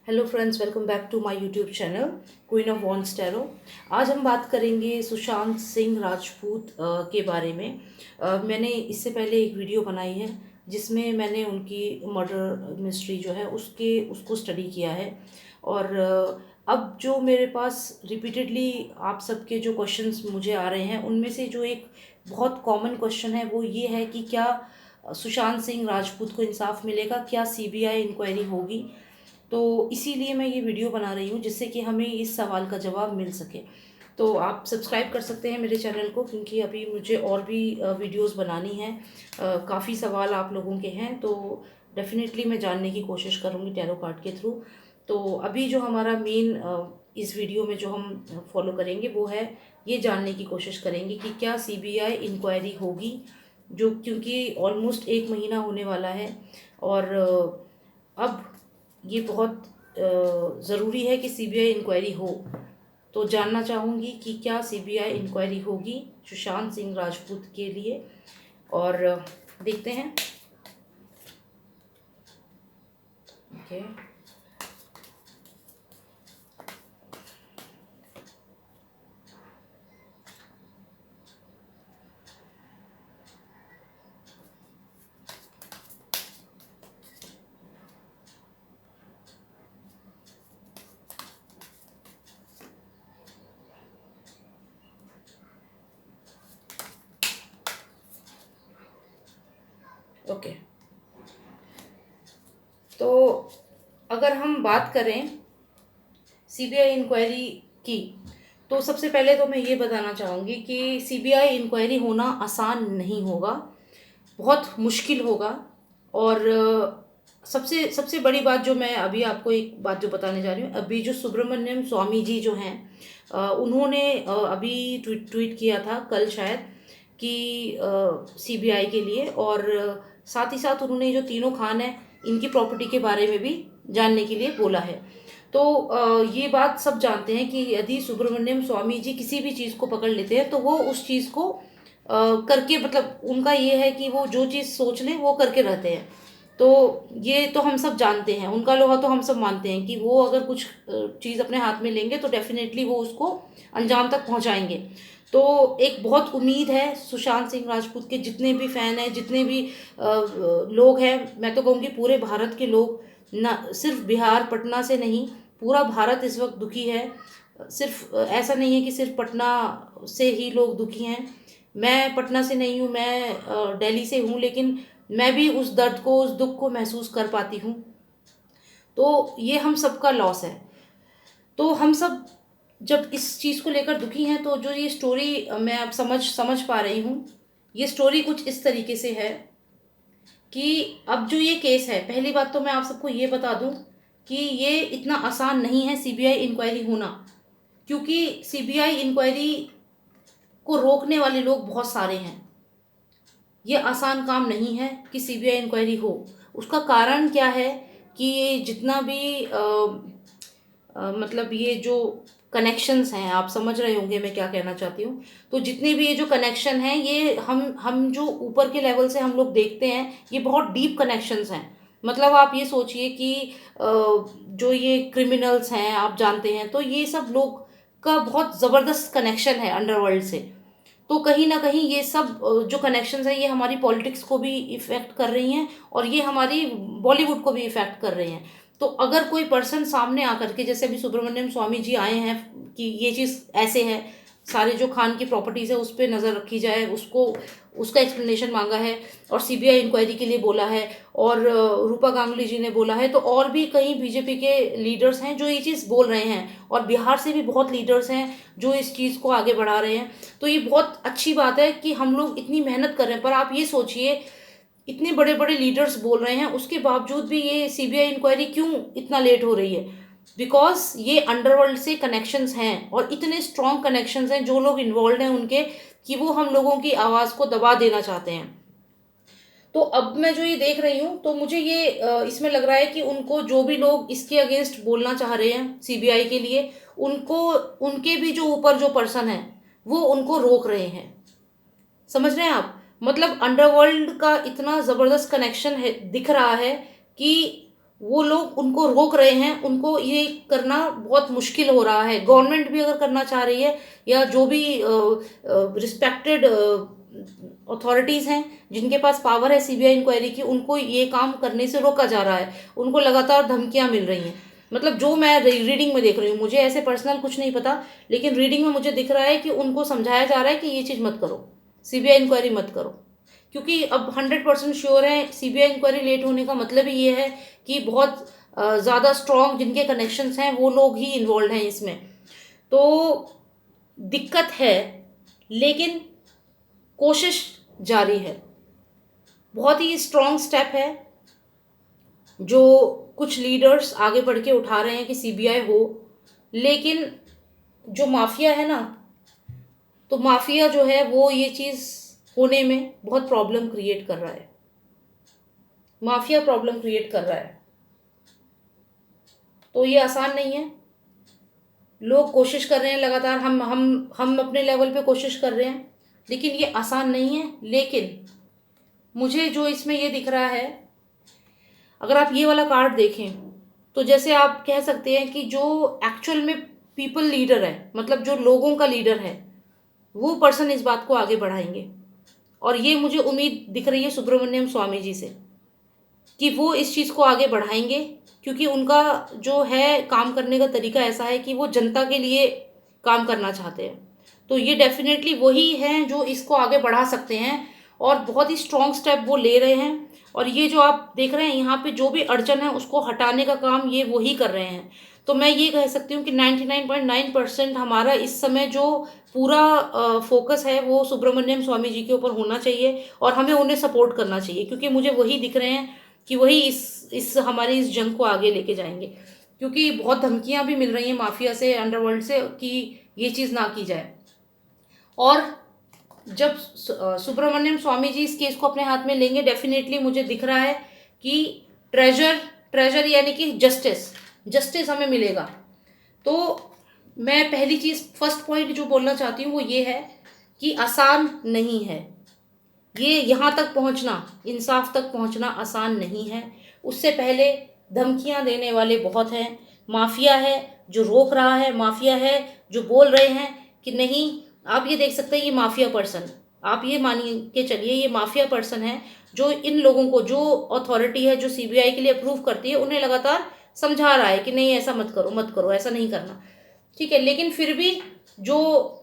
Hello friends, welcome back to my YouTube channel queen of wands tarot. आज हम बात करेंगे सुशांत सिंह राजपूत के बारे में। मैंने इससे पहले एक वीडियो बनाई है जिसमें मैंने उनकी मर्डर मिस्ट्री जो है उसको स्टडी किया है। और अब जो मेरे पास रिपीटेडली आप सबके जो क्वेश्चंस मुझे आ रहे हैं उनमें से जो एक बहुत कॉमन क्वेश्चन है वो ये है कि क्या सुशांत सिंह राजपूत को इंसाफ मिलेगा, क्या सीबीआई इंक्वायरी होगी। तो इसीलिए मैं ये वीडियो बना रही हूँ जिससे कि हमें इस सवाल का जवाब मिल सके। तो आप सब्सक्राइब कर सकते हैं मेरे चैनल को, क्योंकि अभी मुझे और भी वीडियोस बनानी हैं। काफ़ी सवाल आप लोगों के हैं तो डेफिनेटली मैं जानने की कोशिश करूँगी टैरो कार्ड के थ्रू। तो अभी जो हमारा मेन इस वीडियो में जो हम फॉलो करेंगे वो है ये जानने की कोशिश करेंगे कि क्या सीबीआई इंक्वायरी होगी, जो क्योंकि ऑलमोस्ट एक महीना होने वाला है। और अब ये बहुत ज़रूरी है कि सीबीआई इंक्वायरी हो। तो जानना चाहूँगी कि क्या सीबीआई इंक्वायरी होगी सुशांत सिंह राजपूत के लिए। और देखते हैं। Okay, okay. तो अगर हम बात करें सीबीआई इंक्वायरी की, तो सबसे पहले तो मैं ये बताना चाहूँगी कि सीबीआई इंक्वायरी होना आसान नहीं होगा, बहुत मुश्किल होगा। और सबसे सबसे बड़ी बात जो मैं अभी आपको एक बात जो बताने जा रही हूँ, अभी जो सुब्रमण्यम स्वामी जी जो हैं, उन्होंने अभी ट्वीट किया था कल शायद कि सीबीआई के लिए। और साथ ही साथ उन्होंने जो तीनों खान हैं इनकी प्रॉपर्टी के बारे में भी जानने के लिए बोला है। तो ये बात सब जानते हैं कि यदि सुब्रमण्यम स्वामी जी किसी भी चीज़ को पकड़ लेते हैं तो वो उस चीज़ को करके, मतलब उनका ये है कि वो जो चीज़ सोच लें वो करके रहते हैं। तो ये तो हम सब जानते हैं, उनका लोहा तो हम सब मानते हैं कि वो अगर कुछ चीज़ अपने हाथ में लेंगे तो डेफिनेटली वो उसको अंजाम तक पहुंचाएंगे। तो एक बहुत उम्मीद है सुशांत सिंह राजपूत के जितने भी फ़ैन हैं, जितने भी लोग हैं, मैं तो कहूँगी पूरे भारत के लोग, ना सिर्फ बिहार पटना से नहीं, पूरा भारत इस वक्त दुखी है। सिर्फ ऐसा नहीं है कि सिर्फ पटना से ही लोग दुखी हैं। मैं पटना से नहीं हूँ, मैं दिल्ली से हूँ, लेकिन मैं भी उस दर्द को, उस दुख को महसूस कर पाती हूँ। तो ये हम सबका लॉस है। तो हम सब जब इस चीज़ को लेकर दुखी हैं तो जो ये स्टोरी मैं अब समझ पा रही हूँ, ये स्टोरी कुछ इस तरीके से है कि अब जो ये केस है, पहली बात तो मैं आप सबको ये बता दूं कि ये इतना आसान नहीं है सीबीआई इंक्वायरी होना, क्योंकि सीबीआई इंक्वायरी को रोकने वाले लोग बहुत सारे हैं। ये आसान काम नहीं है कि सीबीआई इंक्वायरी हो। उसका कारण क्या है कि ये जितना भी मतलब ये जो कनेक्शंस हैं, आप समझ रहे होंगे मैं क्या कहना चाहती हूँ। तो जितने भी ये जो कनेक्शन हैं, ये हम जो ऊपर के लेवल से हम लोग देखते हैं, ये बहुत डीप कनेक्शंस हैं। मतलब आप ये सोचिए कि जो ये क्रिमिनल्स हैं आप जानते हैं, तो ये सब लोग का बहुत ज़बरदस्त कनेक्शन है अंडरवर्ल्ड से। तो कहीं ना कहीं ये सब जो कनेक्शंस हैं ये हमारी पॉलिटिक्स को भी इफ़ेक्ट कर रही हैं और ये हमारी बॉलीवुड को भी इफ़ेक्ट कर रही हैं। तो अगर कोई पर्सन सामने आकर के, जैसे अभी सुब्रमण्यम स्वामी जी आए हैं कि ये चीज़ ऐसे है, सारे जो खान की प्रॉपर्टीज़ है उस पर नज़र रखी जाए, उसको उसका एक्सप्लेनेशन मांगा है और सीबीआई इंक्वायरी के लिए बोला है। और रूपा गांगुली जी ने बोला है, तो और भी कई बीजेपी के लीडर्स हैं जो ये चीज़ बोल रहे हैं, और बिहार से भी बहुत लीडर्स हैं जो इस चीज़ को आगे बढ़ा रहे हैं। तो ये बहुत अच्छी बात है कि हम लोग इतनी मेहनत कर रहे हैं। पर आप ये सोचिए, इतने बड़े बड़े लीडर्स बोल रहे हैं, उसके बावजूद भी ये सीबीआई इंक्वायरी क्यों इतना लेट हो रही है? बिकॉज ये अंडरवर्ल्ड से कनेक्शंस हैं, और इतने स्ट्रॉन्ग कनेक्शंस हैं जो लोग इन्वॉल्व हैं उनके, कि वो हम लोगों की आवाज़ को दबा देना चाहते हैं। तो अब मैं जो ये देख रही हूँ तो मुझे ये इसमें लग रहा है कि उनको, जो भी लोग इसके अगेंस्ट बोलना चाह रहे हैं सीबीआई के लिए, उनको, उनके भी जो ऊपर जो पर्सन है वो उनको रोक रहे हैं। समझ रहे हैं आप? मतलब अंडरवर्ल्ड का इतना ज़बरदस्त कनेक्शन है, दिख रहा है कि वो लोग उनको रोक रहे हैं, उनको ये करना बहुत मुश्किल हो रहा है। गवर्नमेंट भी अगर करना चाह रही है, या जो भी रिस्पेक्टेड अथॉरिटीज़ हैं जिनके पास पावर है सीबीआई इंक्वायरी की, उनको ये काम करने से रोका जा रहा है। उनको लगातार धमकियां मिल रही हैं। मतलब जो मैं रीडिंग में देख रही हूँ, मुझे ऐसे पर्सनल कुछ नहीं पता, लेकिन रीडिंग में मुझे दिख रहा है कि उनको समझाया जा रहा है कि ये चीज़ मत करो, सीबीआई इंक्वायरी मत करो। क्योंकि अब 100% श्योर है सीबीआई इंक्वायरी लेट होने का मतलब ही ये है कि बहुत ज़्यादा स्ट्रॉन्ग जिनके कनेक्शंस हैं वो लोग ही इन्वॉल्व हैं इसमें। तो दिक्कत है, लेकिन कोशिश जारी है। बहुत ही स्ट्रॉन्ग स्टेप है जो कुछ लीडर्स आगे बढ़ के उठा रहे हैं कि सीबीआई हो, लेकिन जो माफिया है ना, तो माफिया जो है वो ये चीज़ होने में बहुत प्रॉब्लम क्रिएट कर रहा है। माफिया प्रॉब्लम क्रिएट कर रहा है, तो ये आसान नहीं है। लोग कोशिश कर रहे हैं लगातार, हम अपने लेवल पे कोशिश कर रहे हैं, लेकिन ये आसान नहीं है। लेकिन मुझे जो इसमें ये दिख रहा है, अगर आप ये वाला कार्ड देखें तो जैसे आप कह सकते हैं कि जो एक्चुअल में पीपल लीडर है, मतलब जो लोगों का लीडर है, वो पर्सन इस बात को आगे बढ़ाएंगे। और ये मुझे उम्मीद दिख रही है सुब्रमण्यम स्वामी जी से कि वो इस चीज़ को आगे बढ़ाएंगे, क्योंकि उनका जो है काम करने का तरीका ऐसा है कि वो जनता के लिए काम करना चाहते हैं। तो ये डेफिनेटली वही हैं जो इसको आगे बढ़ा सकते हैं, और बहुत ही स्ट्रॉन्ग स्टेप वो ले रहे हैं। और ये जो आप देख रहे हैं यहाँ पे जो भी अड़चन है उसको हटाने का काम ये वही कर रहे हैं। तो मैं ये कह सकती हूँ कि 99.9% हमारा इस समय जो पूरा फोकस है वो सुब्रमण्यम स्वामी जी के ऊपर होना चाहिए, और हमें उन्हें सपोर्ट करना चाहिए, क्योंकि मुझे वही दिख रहे हैं कि वही इस हमारी इस जंग को आगे लेके जाएंगे। क्योंकि बहुत धमकियां भी मिल रही हैं माफिया से, अंडरवर्ल्ड से, कि ये चीज़ ना की जाए। और जब सुब्रमण्यम स्वामी जी इस केस को अपने हाथ में लेंगे, डेफिनेटली मुझे दिख रहा है कि ट्रेजर ट्रेजर यानी कि जस्टिस जस्टिस हमें मिलेगा। तो मैं पहली चीज़, फर्स्ट पॉइंट जो बोलना चाहती हूँ वो ये है कि आसान नहीं है ये यहाँ तक पहुँचना, इंसाफ तक पहुँचना आसान नहीं है। उससे पहले धमकियाँ देने वाले बहुत हैं, माफिया है जो रोक रहा है, माफिया है जो बोल रहे हैं कि नहीं। आप ये देख सकते हैं, ये माफिया पर्सन, आप ये मानिए के चलिए, ये माफिया पर्सन है जो इन लोगों को, जो अथॉरिटी है जो सीबीआई के लिए अप्रूव करती है, उन्हें लगातार समझा रहा है कि नहीं ऐसा मत करो, मत करो, ऐसा नहीं करना। ठीक है, लेकिन फिर भी जो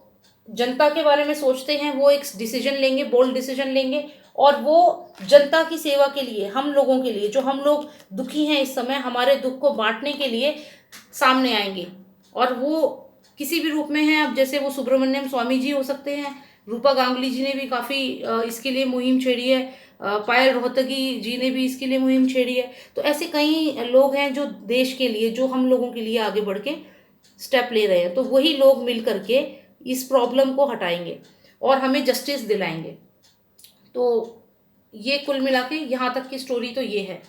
जनता के बारे में सोचते हैं वो एक डिसीजन लेंगे, बोल्ड डिसीजन लेंगे, और वो जनता की सेवा के लिए, हम लोगों के लिए, जो हम लोग दुखी हैं इस समय, हमारे दुख को बांटने के लिए सामने आएंगे। और वो किसी भी रूप में हैं, अब जैसे वो सुब्रमण्यम स्वामी जी हो सकते हैं, रूपा गांगुली जी ने भी काफ़ी इसके लिए मुहिम छेड़ी है, पायल रोहतगी जी ने भी इसके लिए मुहिम छेड़ी है। तो ऐसे कई लोग हैं जो देश के लिए, जो हम लोगों के लिए आगे बढ़ के स्टेप ले रहे हैं। तो वही लोग मिल करके इस प्रॉब्लम को हटाएंगे और हमें जस्टिस दिलाएंगे। तो ये कुल मिला के यहाँ तक की स्टोरी तो ये है।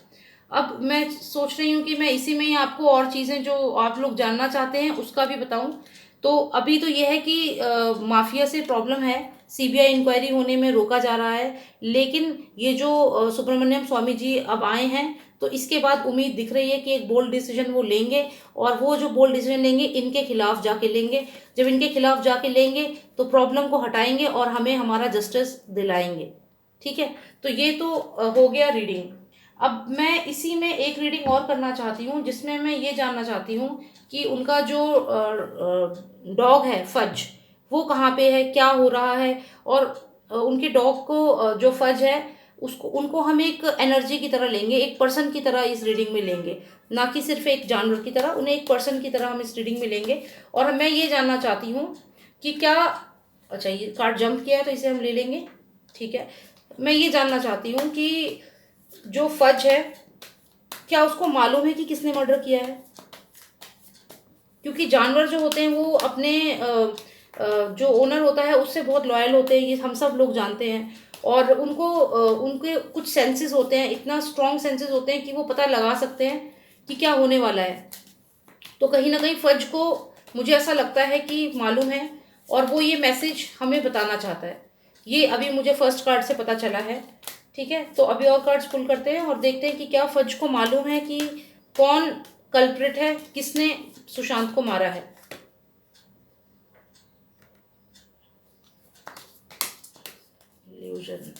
अब मैं सोच रही हूँ कि मैं इसी में ही आपको और चीज़ें जो आप लोग जानना चाहते हैं उसका भी बताऊँ। तो अभी तो ये है कि माफिया से प्रॉब्लम है, सीबीआई इंक्वायरी होने में रोका जा रहा है, लेकिन ये जो सुब्रमण्यम स्वामी जी अब आए हैं, तो इसके बाद उम्मीद दिख रही है कि एक बोल्ड डिसीजन वो लेंगे, और वो जो बोल्ड डिसीजन लेंगे इनके खिलाफ जाके लेंगे। जब इनके खिलाफ जाके लेंगे तो प्रॉब्लम को हटाएंगे और हमें हमारा जस्टिस दिलाएंगे। ठीक है, तो ये तो हो गया रीडिंग। अब मैं इसी में एक रीडिंग और करना चाहती हूँ, जिसमें मैं ये जानना चाहती हूँ कि उनका जो डॉग है फज, वो कहाँ पे है, क्या हो रहा है, और उनके डॉग को जो फज है उसको, उनको हम एक एनर्जी की तरह लेंगे, एक पर्सन की तरह इस रीडिंग में लेंगे, ना कि सिर्फ एक जानवर की तरह, उन्हें एक पर्सन की तरह हम इस रीडिंग में लेंगे। और मैं ये जानना चाहती हूँ कि क्या, अच्छा ये कार्ड जंप किया है तो इसे हम ले लेंगे। ठीक है, मैं ये जानना चाहती हूँ कि जो फज है, क्या उसको मालूम है कि किसने मर्डर किया है? क्योंकि जानवर जो होते हैं वो अपने जो ओनर होता है उससे बहुत लॉयल होते हैं, ये हम सब लोग जानते हैं। और उनको उनके कुछ सेंसेस होते हैं, इतना स्ट्रॉन्ग सेंसेस होते हैं कि वो पता लगा सकते हैं कि क्या होने वाला है। तो कहीं ना कहीं फज को, मुझे ऐसा लगता है कि मालूम है, और वो ये मैसेज हमें बताना चाहता है। ये अभी मुझे फर्स्ट कार्ड से पता चला है। ठीक है, तो अभी और कार्ड्स पुल करते हैं और देखते हैं कि क्या फज को मालूम है कि कौन कल्प्रिट है, किसने सुशांत को मारा है? इल्यूजन।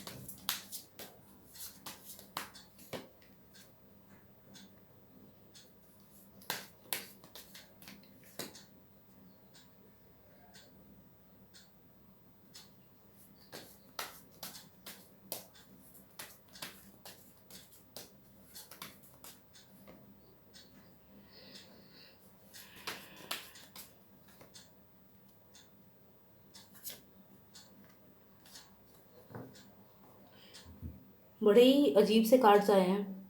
बड़े ही अजीब से कार्ड्स आए हैं।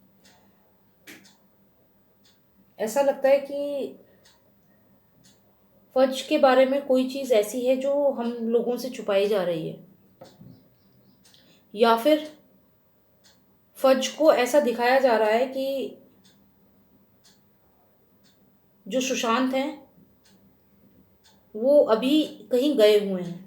ऐसा लगता है कि फर्ज के बारे में कोई चीज़ ऐसी है जो हम लोगों से छुपाई जा रही है, या फिर फर्ज को ऐसा दिखाया जा रहा है कि जो सुशांत हैं वो अभी कहीं गए हुए हैं।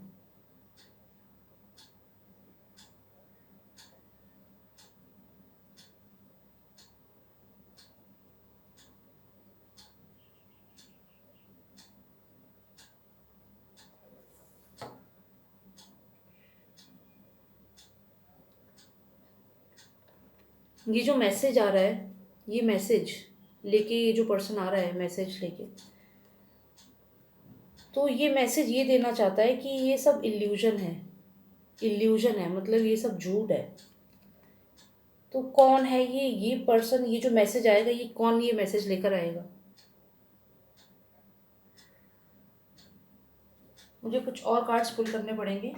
ये जो मैसेज आ रहा है, ये मैसेज लेके ये जो पर्सन आ रहा है मैसेज लेके, तो ये मैसेज ये देना चाहता है कि ये सब इल्यूजन है। इल्यूजन है मतलब ये सब झूठ है। तो कौन है ये पर्सन? ये जो मैसेज आएगा, ये कौन ये मैसेज लेकर आएगा? मुझे कुछ और कार्ड्स पुल करने पड़ेंगे।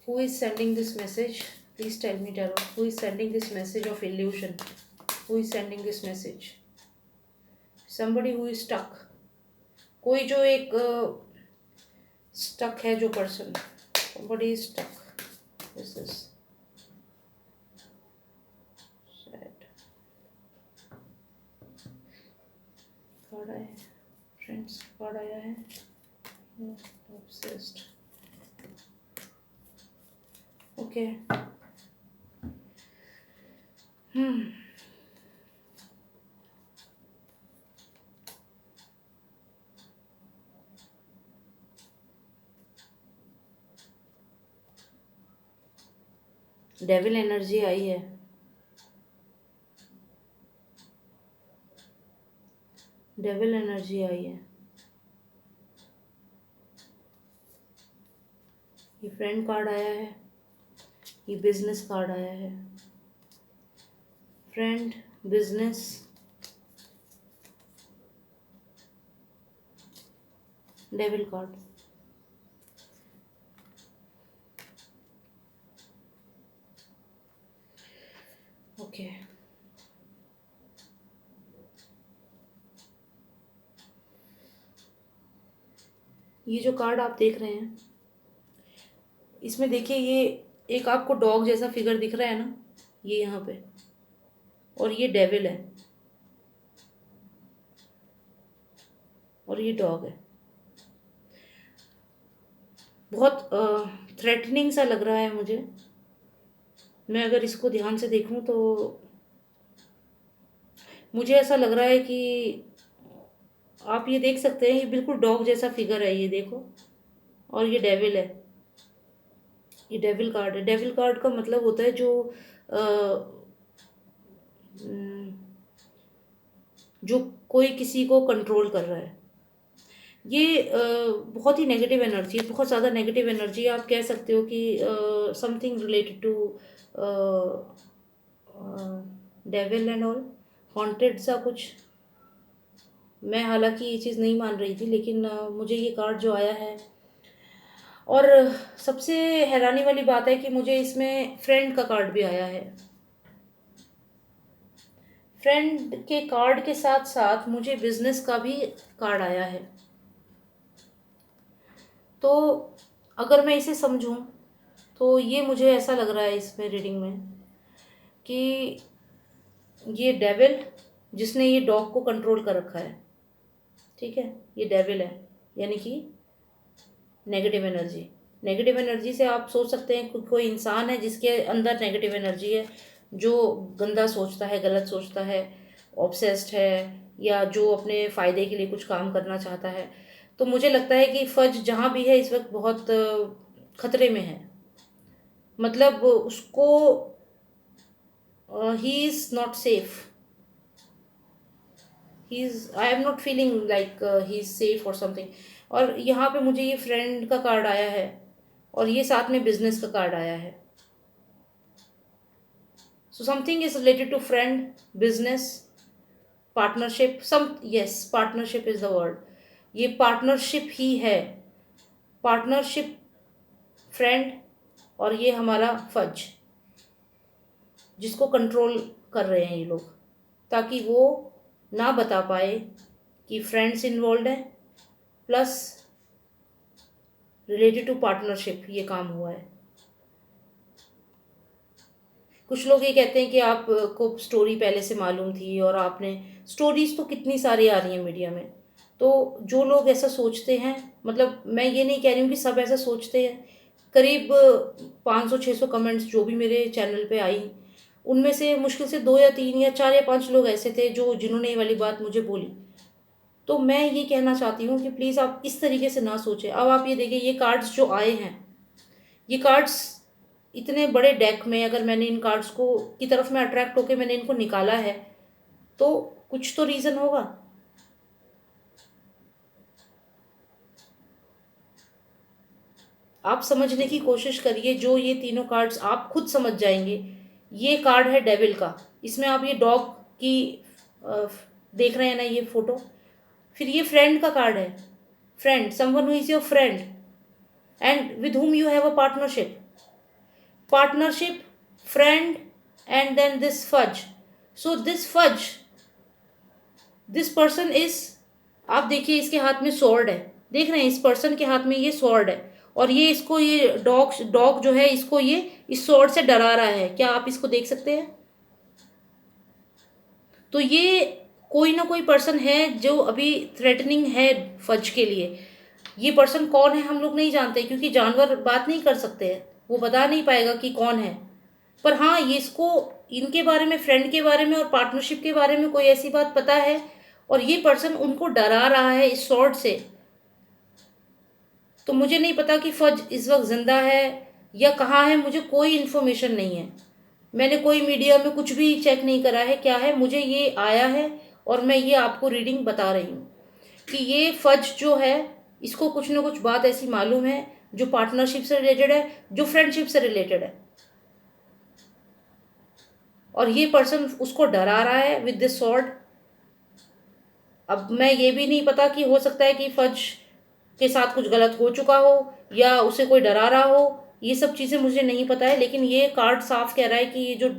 Who is sending this message? Please tell me, Tarot. Who is sending this message of illusion? Who is sending this message? Somebody who is stuck. कोई जो एक stuck है, जो person. Somebody is stuck. This is sad. Card आया है, friends card आया है, obsessed. Okay. Devil energy आई है। डेविल एनर्जी आई है। ये फ्रेंड कार्ड आया है, ये बिजनेस कार्ड आया है। Friend, business, devil card. Okay. ये जो कार्ड आप देख रहे हैं, इसमें देखिए ये एक आपको डॉग जैसा फिगर दिख रहा है ना, ये यहाँ पे, और ये डेविल है और ये डॉग है। बहुत थ्रेटनिंग सा लग रहा है मुझे। मैं अगर इसको ध्यान से देखूं तो मुझे ऐसा लग रहा है कि आप ये देख सकते हैं, ये बिल्कुल डॉग जैसा फिगर है, ये देखो, और ये डेविल है। ये डेविल कार्ड है। डेविल कार्ड का मतलब होता है जो कोई किसी को कंट्रोल कर रहा है। ये बहुत ही नेगेटिव एनर्जी है, बहुत ज़्यादा नेगेटिव एनर्जी। आप कह सकते हो कि something related to devil and all, haunted सा कुछ। मैं हालांकि ये चीज़ नहीं मान रही थी, लेकिन मुझे ये कार्ड जो आया है, और सबसे हैरानी वाली बात है कि मुझे इसमें फ्रेंड का कार्ड भी आया है। फ्रेंड के कार्ड के साथ साथ मुझे बिजनेस का भी कार्ड आया है। तो अगर मैं इसे समझूं तो ये मुझे ऐसा लग रहा है इसमें रीडिंग में कि ये डेविल जिसने ये डॉग को कंट्रोल कर रखा है, ठीक है, ये डेविल है, यानी कि नेगेटिव एनर्जी। नेगेटिव एनर्जी से आप सोच सकते हैं कोई इंसान है जिसके अंदर नेगेटिव एनर्जी है, जो गंदा सोचता है, गलत सोचता है, ऑब्सेस्ड है, या जो अपने फ़ायदे के लिए कुछ काम करना चाहता है। तो मुझे लगता है कि फ़ज जहाँ भी है इस वक्त बहुत खतरे में है। मतलब उसको he is not safe, he is, I am not feeling like he is safe और समथिंग। और यहाँ पे मुझे ये फ्रेंड का कार्ड आया है और ये साथ में बिजनेस का कार्ड आया है। So something is related to friend, business, partnership, some, yes, partnership is the word. ये पार्टनरशिप ही है, पार्टनरशिप, फ्रेंड, और ये हमारा फज, जिसको कंट्रोल कर रहे हैं ये लोग, ताकि वो ना बता पाए कि फ्रेंड्स इन्वॉल्व है, प्लस रिलेटेड टू पार्टनरशिप ये काम हुआ है। कुछ लोग ये कहते हैं कि आपको स्टोरी पहले से मालूम थी, और आपने, स्टोरीज तो कितनी सारी आ रही हैं मीडिया में। तो जो लोग ऐसा सोचते हैं, मतलब मैं ये नहीं कह रही हूँ कि सब ऐसा सोचते हैं, करीब 500-600 कमेंट्स जो भी मेरे चैनल पे आई, उनमें से मुश्किल से 2 या 3 या 4 या 5 लोग ऐसे थे जो जिन्होंने ये वाली बात मुझे बोली। तो मैं ये कहना चाहती हूँ कि प्लीज़ आप इस तरीके से ना सोचें। अब आप ये देखिए, ये कार्ड्स जो आए हैं, ये कार्ड्स इतने बड़े डेक में, अगर मैंने इन कार्ड्स को की तरफ में अट्रैक्ट होकर मैंने इनको निकाला है, तो कुछ तो रीज़न होगा। आप समझने की कोशिश करिए, जो ये तीनों कार्ड्स आप खुद समझ जाएंगे। ये कार्ड है डेविल का, इसमें आप ये डॉग की अ, देख रहे हैं ना ये फोटो। फिर ये फ्रेंड का कार्ड है, friend, someone who is your friend and with whom you have a partnership, friend, and then this fudge. So this fudge, this person is, आप देखिए इसके हाथ में स्वॉर्ड है, देख रहे हैं इस पर्सन के हाथ में ये स्वॉर्ड है, और ये इसको, ये डॉग डॉग जो है इसको ये इस स्वॉर्ड से डरा रहा है। क्या आप इसको देख सकते हैं? तो ये कोई ना कोई पर्सन है जो अभी थ्रेटनिंग है फज के लिए। ये पर्सन कौन है हम लोग नहीं जानते, क्योंकि जानवर बात नहीं कर सकते हैं, वो बता नहीं पाएगा कि कौन है। पर हाँ, ये इसको इनके बारे में, फ्रेंड के बारे में और पार्टनरशिप के बारे में कोई ऐसी बात पता है, और ये पर्सन उनको डरा रहा है इस सॉर्ट से। तो मुझे नहीं पता कि फज इस वक्त जिंदा है या कहाँ है, मुझे कोई इन्फॉर्मेशन नहीं है। मैंने कोई मीडिया में कुछ भी चेक नहीं करा है क्या है, मुझे ये आया है और मैं ये आपको रीडिंग बता रही हूँ कि ये फज जो है, इसको कुछ ना कुछ बात ऐसी मालूम है जो पार्टनरशिप से रिलेटेड है, जो फ्रेंडशिप से रिलेटेड है, और ये पर्सन उसको डरा रहा है विद दिस सॉर्ड। अब मैं ये भी नहीं पता कि हो सकता है कि फज के साथ कुछ गलत हो चुका हो या उसे कोई डरा रहा हो, ये सब चीज़ें मुझे नहीं पता है। लेकिन ये कार्ड साफ कह रहा है कि ये जो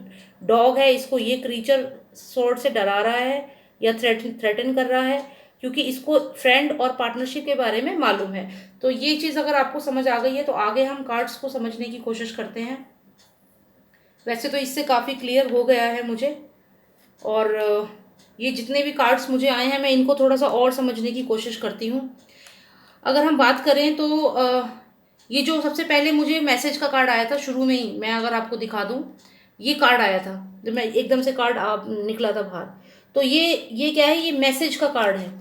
डॉग है इसको ये क्रीचर सॉर्ड से डरा रहा है या थ्रेटन कर रहा है, क्योंकि इसको फ्रेंड और पार्टनरशिप के बारे में मालूम है। तो ये चीज़ अगर आपको समझ आ गई है तो आगे हम कार्ड्स को समझने की कोशिश करते हैं। वैसे तो इससे काफ़ी क्लियर हो गया है मुझे, और ये जितने भी कार्ड्स मुझे आए हैं मैं इनको थोड़ा सा और समझने की कोशिश करती हूँ। अगर हम बात करें तो ये जो सबसे पहले मुझे मैसेज का कार्ड आया था शुरू में ही, मैं अगर आपको दिखा दूँ, ये कार्ड आया था जब मैं एकदम से कार्ड आप निकला था बाहर। तो ये क्या है, ये मैसेज का कार्ड है,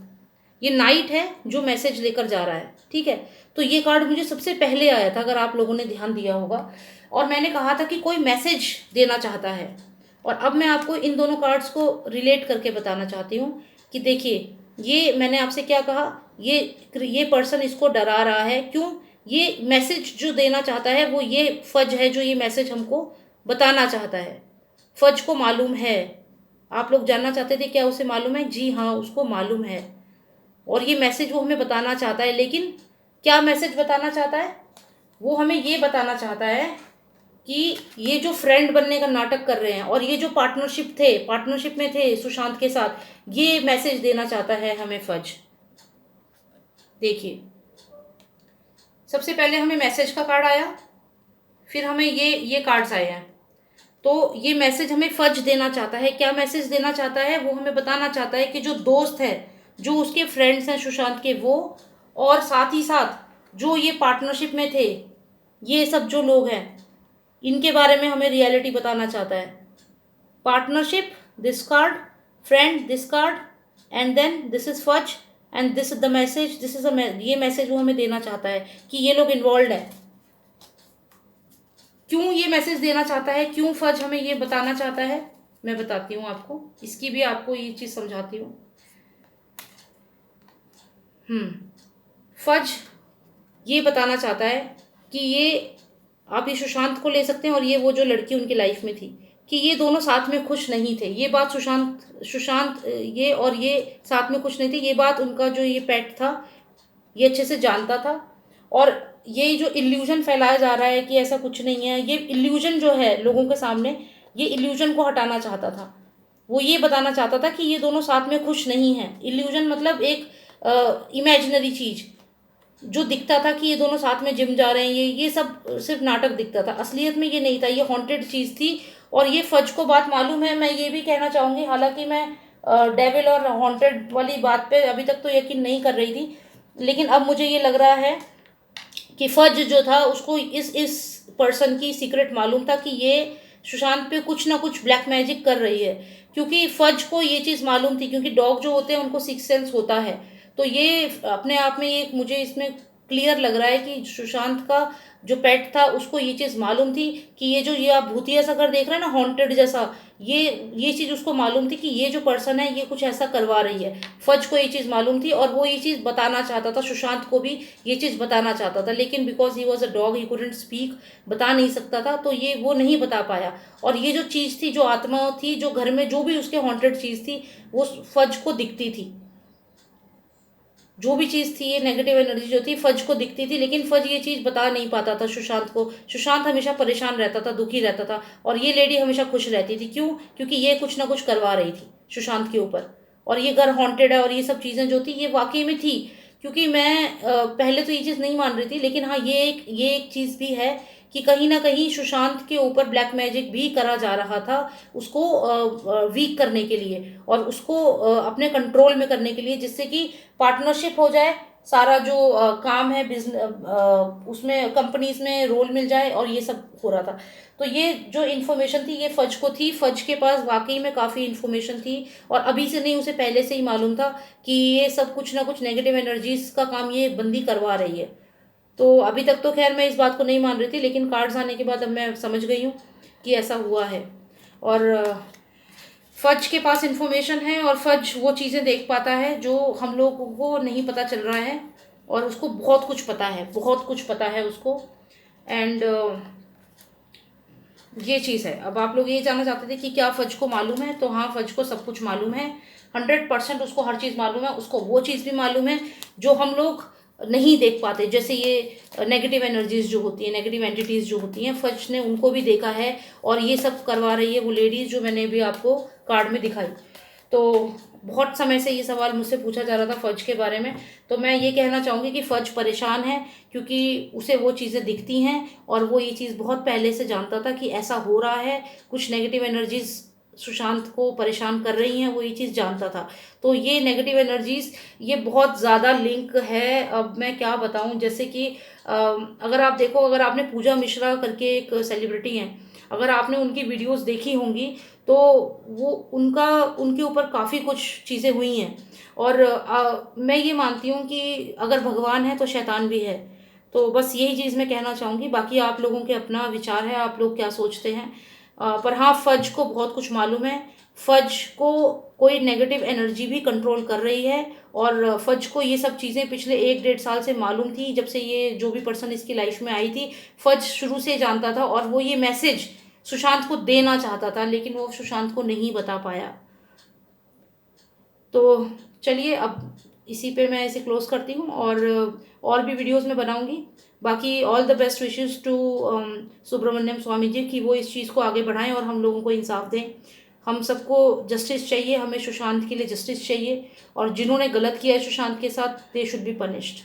ये नाइट है जो मैसेज लेकर जा रहा है, ठीक है। तो ये कार्ड मुझे सबसे पहले आया था, अगर आप लोगों ने ध्यान दिया होगा, और मैंने कहा था कि कोई मैसेज देना चाहता है। और अब मैं आपको इन दोनों कार्ड्स को रिलेट करके बताना चाहती हूँ कि देखिए, ये मैंने आपसे क्या कहा, ये पर्सन इसको डरा रहा है, क्यों? ये मैसेज जो देना चाहता है वो ये फज है जो ये मैसेज हमको बताना चाहता है। फज को मालूम है, आप लोग जानना चाहते थे क्या उसे मालूम है? जी हाँ, उसको मालूम है, और ये मैसेज वो हमें बताना चाहता है। लेकिन क्या मैसेज बताना चाहता है? वो हमें ये बताना चाहता है कि ये जो फ्रेंड बनने का नाटक कर रहे हैं और ये जो पार्टनरशिप में थे सुशांत के साथ, ये मैसेज देना चाहता है हमें फज। देखिए, सबसे पहले हमें मैसेज का कार्ड आया, फिर हमें ये कार्ड्स आए हैं। तो ये मैसेज हमें फज देना चाहता है। क्या मैसेज देना चाहता है? वो हमें बताना चाहता है कि जो दोस्त है, जो उसके फ्रेंड्स हैं सुशांत के, वो, और साथ ही साथ जो ये पार्टनरशिप में थे, ये सब जो लोग हैं, इनके बारे में हमें रियलिटी बताना चाहता है। partnership, this card, friend, this card, and then this is fudge, and this is the message, this is a ये मैसेज वो हमें देना चाहता है कि ये लोग इन्वॉल्व है। क्यों ये मैसेज देना चाहता है, क्यों फज हमें ये बताना चाहता है, मैं बताती हूँ आपको, इसकी भी आपको ये चीज़ समझाती हूँ। फज ये बताना चाहता है कि ये आप ये सुशांत को ले सकते हैं और ये वो जो लड़की उनकी लाइफ में थी, कि ये दोनों साथ में खुश नहीं थे। ये बात सुशांत ये और ये साथ में खुश नहीं थे, ये बात उनका जो ये पेट था ये अच्छे से जानता था। और ये जो इल्यूजन फैलाया जा रहा है कि ऐसा कुछ नहीं है, ये इल्यूजन जो है लोगों के सामने, ये इल्यूजन को हटाना चाहता था। वो ये बताना चाहता था कि ये दोनों साथ में खुश नहीं हैं। इल्यूजन मतलब एक इमेजिनरी चीज़ जो दिखता था कि ये दोनों साथ में जिम जा रहे हैं, ये सब सिर्फ नाटक दिखता था, असलियत में ये नहीं था, ये हॉन्टेड चीज़ थी। और ये फज को बात मालूम है। मैं ये भी कहना चाहूँगी, हालांकि मैं डेविल और हॉन्टेड वाली बात पे अभी तक तो यकीन नहीं कर रही थी, लेकिन अब मुझे ये लग रहा है कि फज जो था उसको इस पर्सन की सीक्रेट मालूम था कि ये सुशांत पे कुछ ना कुछ ब्लैक मैजिक कर रही है, क्योंकि फज को ये चीज़ मालूम थी, क्योंकि डॉग जो होते हैं उनको सिक्स सेंस होता है। तो ये अपने आप में ये मुझे इसमें क्लियर लग रहा है कि सुशांत का जो पेट था उसको ये चीज़ मालूम थी कि ये जो ये आप भूतिया सा घर देख रहे हैं ना, हॉन्टेड जैसा, ये चीज़ उसको मालूम थी कि ये जो पर्सन है ये कुछ ऐसा करवा रही है। फज को ये चीज़ मालूम थी और वो ये चीज़ बताना चाहता था, सुशांत को भी ये चीज़ बताना चाहता था, लेकिन because he was a dog he couldn't speak, बता नहीं सकता था, तो ये वो नहीं बता पाया। और ये जो चीज़ थी, जो आत्मा थी, जो घर में जो भी उसके हॉन्टेड चीज़ थी, वो फज को दिखती थी। जो भी चीज़ थी, ये नेगेटिव एनर्जी जो थी फज को दिखती थी, लेकिन फज ये चीज़ बता नहीं पाता था सुशांत को। सुशांत हमेशा परेशान रहता था, दुखी रहता था, और ये लेडी हमेशा खुश रहती थी। क्यों? क्योंकि ये कुछ ना कुछ करवा रही थी सुशांत के ऊपर, और ये घर हॉन्टेड है, और ये सब चीज़ें जो थी ये वाकई में थी। क्योंकि मैं पहले तो ये चीज़ नहीं मान रही थी, लेकिन हाँ ये एक चीज़ भी है कि कहीं ना कहीं सुशांत के ऊपर ब्लैक मैजिक भी करा जा रहा था, उसको वीक करने के लिए और उसको अपने कंट्रोल में करने के लिए, जिससे कि पार्टनरशिप हो जाए, सारा जो काम है बिजनेस उसमें कंपनीज में रोल मिल जाए, और ये सब हो रहा था। तो ये जो इन्फॉर्मेशन थी ये फज को थी, फज के पास वाकई में काफ़ी इन्फॉर्मेशन थी, और अभी से नहीं, उसे पहले से ही मालूम था कि ये सब कुछ ना कुछ नेगेटिव एनर्जीज का काम ये बंदी करवा रही है। तो अभी तक तो खैर मैं इस बात को नहीं मान रही थी, लेकिन कार्ड्स आने के बाद अब मैं समझ गई हूँ कि ऐसा हुआ है। और फज के पास इन्फॉर्मेशन है, और फज वो चीज़ें देख पाता है जो हम लोगों को नहीं पता चल रहा है, और उसको बहुत कुछ पता है, बहुत कुछ पता है उसको। एंड ये चीज़ है। अब आप लोग ये जानना चाहते थे कि क्या फज को मालूम है, तो हाँ, फज को सब कुछ मालूम है, 100% उसको हर चीज़ मालूम है। उसको वो चीज़ भी मालूम है जो हम लोग नहीं देख पाते, जैसे ये नेगेटिव एनर्जीज जो होती हैं, नेगेटिव एंटिटीज़ जो होती हैं, फज ने उनको भी देखा है, और ये सब करवा रही है वो लेडीज़ जो मैंने भी आपको कार्ड में दिखाई। तो बहुत समय से ये सवाल मुझसे पूछा जा रहा था फज के बारे में, तो मैं ये कहना चाहूँगी कि फज परेशान है, क्योंकि उसे वो चीज़ें दिखती हैं, और वो ये चीज़ बहुत पहले से जानता था कि ऐसा हो रहा है, कुछ नेगेटिव एनर्जीज सुशांत को परेशान कर रही हैं, वो ये चीज़ जानता था। तो ये नेगेटिव एनर्जीज ये बहुत ज़्यादा लिंक है। अब मैं क्या बताऊं, जैसे कि अगर आप देखो, अगर आपने पूजा मिश्रा करके एक सेलिब्रिटी हैं, अगर आपने उनकी वीडियोस देखी होंगी, तो वो उनके ऊपर काफ़ी कुछ चीज़ें हुई हैं। और मैं ये मानती हूँ कि अगर भगवान है तो शैतान भी है। तो बस यही चीज़ मैं कहना चाहूँगी, बाकी आप लोगों के अपना विचार है, आप लोग क्या सोचते हैं। पर हाँ, फज को बहुत कुछ मालूम है, फज को कोई नेगेटिव एनर्जी भी कंट्रोल कर रही है, और फज को ये सब चीज़ें पिछले 1-1.5 साल से मालूम थी, जब से ये जो भी पर्सन इसकी लाइफ में आई थी, फज शुरू से जानता था, और वो ये मैसेज सुशांत को देना चाहता था, लेकिन वो सुशांत को नहीं बता पाया। तो चलिए, अब इसी पे मैं इसे क्लोज करती हूँ, और भी वीडियोस में बनाऊंगी। बाकी all the best wishes to Subramanyam Swamy ji, कि वो इस चीज़ को आगे बढ़ाएं और हम लोगों को इंसाफ दें। हम सबको जस्टिस चाहिए, हमें सुशांत के लिए जस्टिस चाहिए, और जिन्होंने गलत किया है सुशांत के साथ, they should be punished.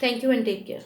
Thank you and take care.